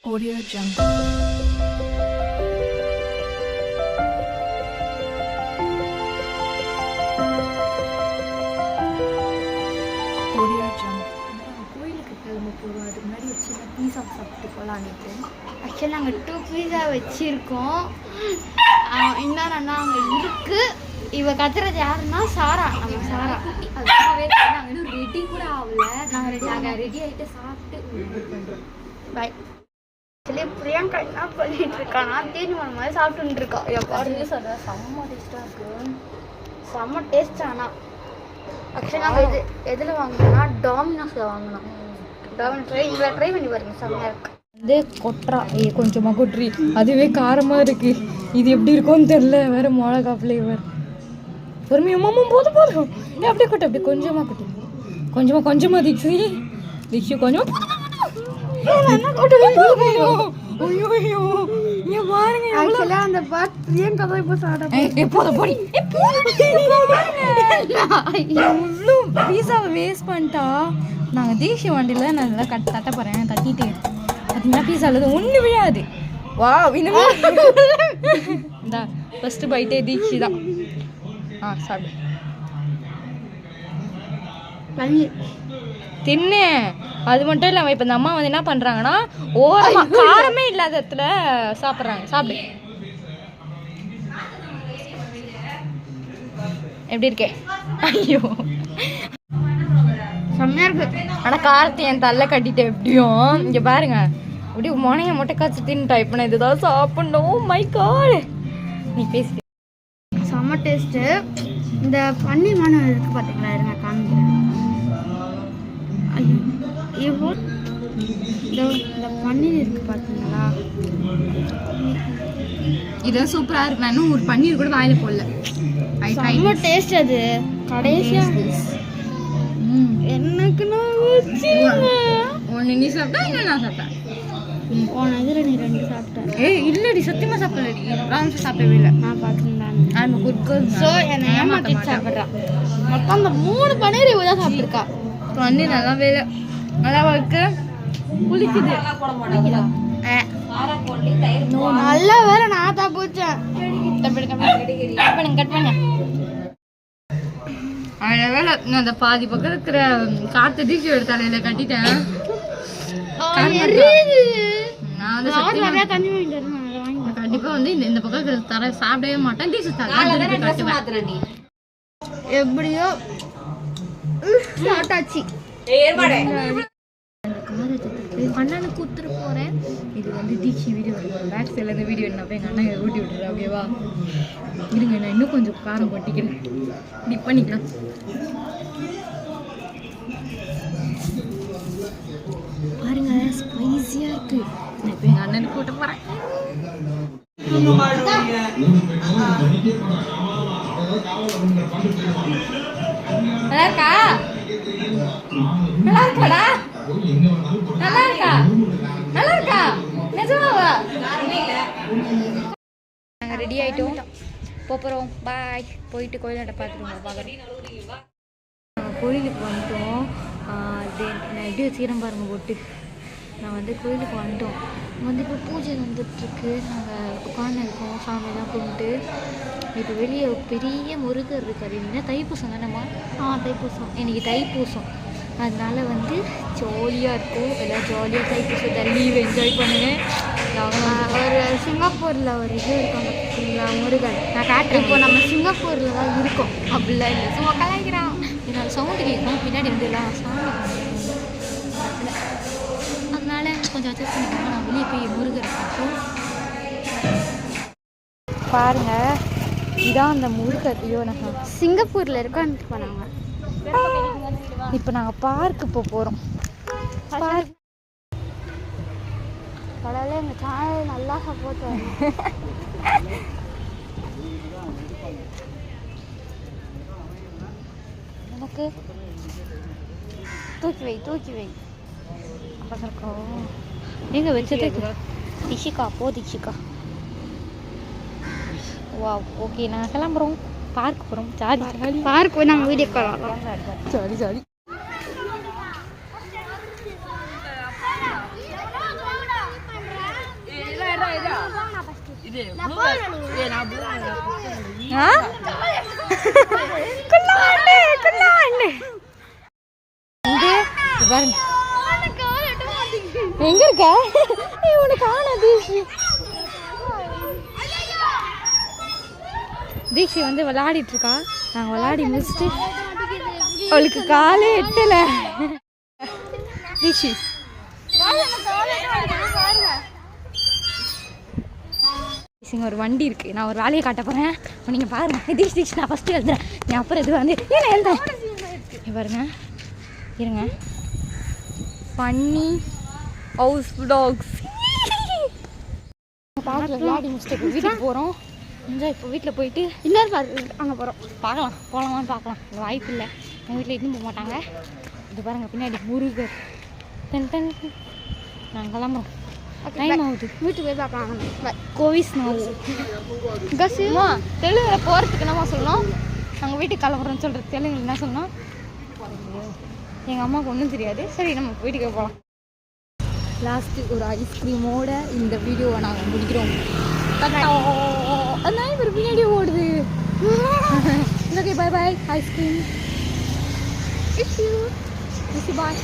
Audio Jungle. Audio Jungle. கோயிலுக்கு கிளம்ப போகிறோம். அதுக்கு முன்னாடி ஒரு சின்ன பீஸா சாப்பிட்டு போகலான்ட்டு. ஆக்சுவலி நாங்கள் 2 பீஸா வச்சுருக்கோம். இன்னொரு அண்ணா அங்கே இருக்குது. இவ கத்துறது யாருன்னா சாரா. நம்ம சாரா நாங்கள் இன்னும் ரெடி கூட ஆகல. நாங்கள் ரெடி ஆகிட்டு சாப்பிட்டு பண்ணுறோம். பாய். ஆக்சுவலி பிரியங்கா என்ன பண்ணிட்டு இருக்கானா தீர்மானம் மாதிரி சாப்பிட்டுட்டு இருக்கா. எப்போ சொல்ற செம்ம டேஸ்ட்டாக இருக்கு. செம்ம டேஸ்ட். ஆனால் ஆக்சுவலி நாங்கள் எதில் வாங்கினோம்னா டாமினோஸில் வாங்கினோம். டாமினோஸ் இதில் ட்ரை பண்ணி பாருங்க, செம்மையாக இருக்கு. வந்து கொட்டுறா கொஞ்சமாக கொட்டுறி, அதுவே காரமாக இருக்கு. இது எப்படி இருக்கும்னு தெரில. வேறு மிளகா ஃப்ளேவர். பொறுமையம்மா போதும் போதும். அப்படியே கொட்டு, அப்படியே கொஞ்சமாக கொட்டு. கொஞ்சமாக தீக்ஷி கொஞ்சமாக அந்த பாட் பிரியங்கா தான் இப்போ பீஸாவை வேஸ்ட் பண்ணிட்டா. நாங்கள் தீக்ஷி வண்டியில் நான் நல்லா தட்ட போகிறேன். தட்டிட்டு பார்த்தீங்கன்னா பீஸாவில் ஒன்று விழாது. வா இந்தா ஃபஸ்ட்டு பைட்டே தீக்ஷி தான். சாப்பிடு தின்னு. அது மட்டும் இல்லாமல் இப்போ இந்த அம்மா வந்து என்ன பண்ணுறாங்கன்னா ஓரமாக காரமே இல்லாத இடத்துல சாப்பிட்றாங்க. சாப்பிடு. எப்படி இருக்கே? ஐயோ செம்மையாக இருக்கு. ஆனால் காரத்தை என் தள்ள கட்டிட்டேன். எப்படியும் இங்கே பாருங்க, அப்படியே முனைய மொட்டை காய்ச்சி தின்னுட்டா. இப்போ நான் இதுதான் சாப்பிடணும். மை காட், நீ பேசி. செம்ம டேஸ்ட்டு. இந்த பன்னீர் மனம் இருக்குது பார்த்தீங்களா, இருங்க காமிக்கிறேன். இப்போ இந்த பன்னீர் இருக்குது பார்த்தீங்களா, இதெல்லாம் சூப்பராக இருக்கு. நான் இன்னும் ஒரு பன்னீர் கூட வாயில போடல. செம்ம டேஸ்ட். அது கடைசியாக எனக்குன்னா ஒன்று நீ சாப்பிட்டா, இன்னும் நான் சாப்பிட்டேன். போன இதில் நீ 2 சாப்பிட்டேன். இல்லடி, சத்தியமாக சாப்பிடலடி. ராம்ஸ் சாப்பிடவே இல்லை. நான் பார்த்துருந்தேன். ஸோ என்னை ஏமாற்றிட்டு சாப்பிட்றான். மொத்தம் அந்த 3 பன்னீர் இவ தான் சாப்பிட்ருக்கா. பன்னீர் நல்லாவே இல்லை. நல்லா இருக்கு. குளிக்குது. நல்ல வேலை நான் தான் போச்சேன். கட் பண்ண வேலை. நான் அந்த பாதி பக்கம் இருக்கிற காற்று தீச்சி எடுத்தாலையில கட்டிட்டேன். கண்டிப்பா வந்து இந்த பக்கம் தர சாப்பிடவே மாட்டேன். தீச்சு தர எப்படியோ சாப்பிட்டாச்சு. அண்ணனை கூத்துட்டு போறேன். இது வந்து தீச்சி வீடியோ பேக் சைடில் இந்த வீடியோ என்ன எங்கள் அண்ணன் ஊட்டி விட்டுறேன். ஓகேவா? இருங்க, நான் இன்னும் கொஞ்சம் காரம் கொட்டிக்கிறேன். டிப் பண்ணிக்கலாம். பாருங்க, ஸ்பைஸியாக இருக்கு. நான் இப்போ எங்கள் அண்ணனுக்கு கூட்ட போகிறேன். நல்லா இருக்கா? நல்லா இருக்காடா? நல்லா இருக்கா? நல்லா இருக்கா? நிஜமாவா? நாங்கள் ரெடி ஆகிட்டோம், போகிறோம். பாய். போயிட்டு கோயிலாண்ட பார்த்துருவோம். பார்க்குறோம். நாங்கள் கோயிலுக்கு வந்துட்டோம். நான் எப்படி வச்சுக்கிறேன் பாருங்க போட்டு. நான் வந்து கோயிலுக்கு வந்துட்டோம். வந்து இப்போ பூஜை வந்துட்டுருக்கு. நாங்கள் உட்காந்து இருக்கோம். சாமியெல்லாம் கும்பிட்டு இப்போ வெளியே பெரிய முருகர் இருக்காரு. என்ன தைப்பூசம் தானேம்மா? தைப்பூசம். இன்னைக்கு தைப்பூசம். அதனால வந்து ஜாலியாக இருக்கும். எல்லாம் ஜாலியாக தைப்பூசத்தை லீவ் என்ஜாய் பண்ணுவேன். ஒரு சிங்கப்பூரில் ஒரு இது இருக்காங்க பார்த்தீங்களா, முருகன். நான் காட்டுறேன். இப்போ நம்ம சிங்கப்பூரில் தான் இருக்கோம். அப்படிலாம் இல்லை, சும்மா கலாய்க்கிறான். என்னோட சவுண்டு கேட்கும் பின்னாடி வந்துடலாம். சாமி அதனால கொஞ்சம் அட்ஜஸ்ட் பண்ணிக்கலாம். நான் வெளியே போய் முருகரை பார்த்தோம். பாருங்க, இதான் அந்த முருகர். ஐயோ, நாங்கள் சிங்கப்பூரில் இருக்கோன்னு போனாங்க. இப்போ நாங்கள் பார்க்கு போகிறோம். பார்க் கடவுளே, எங்கள் சேனல் நல்லா சப்போர்ட் வரும். எனக்கு தூக்கி வை. அப்போ எங்கே வச்சது? திஷிகா தீக்ஷிகா. வா, ஓகே, நாங்கள் கிளம்புறோம். பார்க் போகிறோம். ஜாலி. பார்க் போய் நாங்கள் வீடியோ கால் ஜாலி. ஆ குள்ளாண்டு குள்ளாண்டு இங்கே பாருங்க எங்க இருக்க உனக்கு காணாது தீக்ஷி வந்து விளையாடிட்டு இருக்கா. நாங்கள் விளையாடி முடிச்சுட்டு அவளுக்கு காலே எட்டல. தீக்ஷி ஒரு வண்டி இருக்கு. நான் ஒரு வேலையை காட்ட போறேன். நீங்க பாருங்க. தீக்ஷி நான் ஃபர்ஸ்ட் எழுதுறேன். நீ அப்புறம் இது வந்து ஏன் எழுதுறேன் பாருங்க. இருங்க. ஃபன்னி ஹவுஸ் டாக்ஸ் பார்க்கல. விளையாடி முடிச்சுட்டு வீட்டுக்கு போகிறோம். என்ஜாய். இப்போ வீட்டில் போயிட்டு இன்னொரு அங்கே போகிறோம். பார்க்கலாம் போகலாமான்னு பார்க்கலாம். வாய்ப்பு இல்லை. எங்கள் வீட்டில் எதுவும் போக மாட்டாங்க. இது பாருங்கள் பின்னாடி முருகர். டென் டென் நாங்கள் கிளம்புறோம். டைம் ஆகுது. வீட்டுக்கு போய் பார்க்கலாம். கோவிஸ் கசுமா தெலுங்குல போகிறதுக்கு என்னமா சொல்லணும். நாங்கள் வீட்டுக்கு கிளம்புறோம்னு சொல்கிறது தெலுங்குல என்ன சொல்லணும். எங்கள் அம்மாவுக்கு ஒன்றும் தெரியாது. சரி நம்ம வீட்டுக்கு போகலாம். லாஸ்ட்டு ஒரு ஐஸ்கிரீமோட இந்த வீடியோவை நாங்கள் முடிக்கிறோம். அதான் ஒரு பின்னாடி ஓடுது. ஓகே பாய் பாய் ஐஸ்கிரீம். பாய்.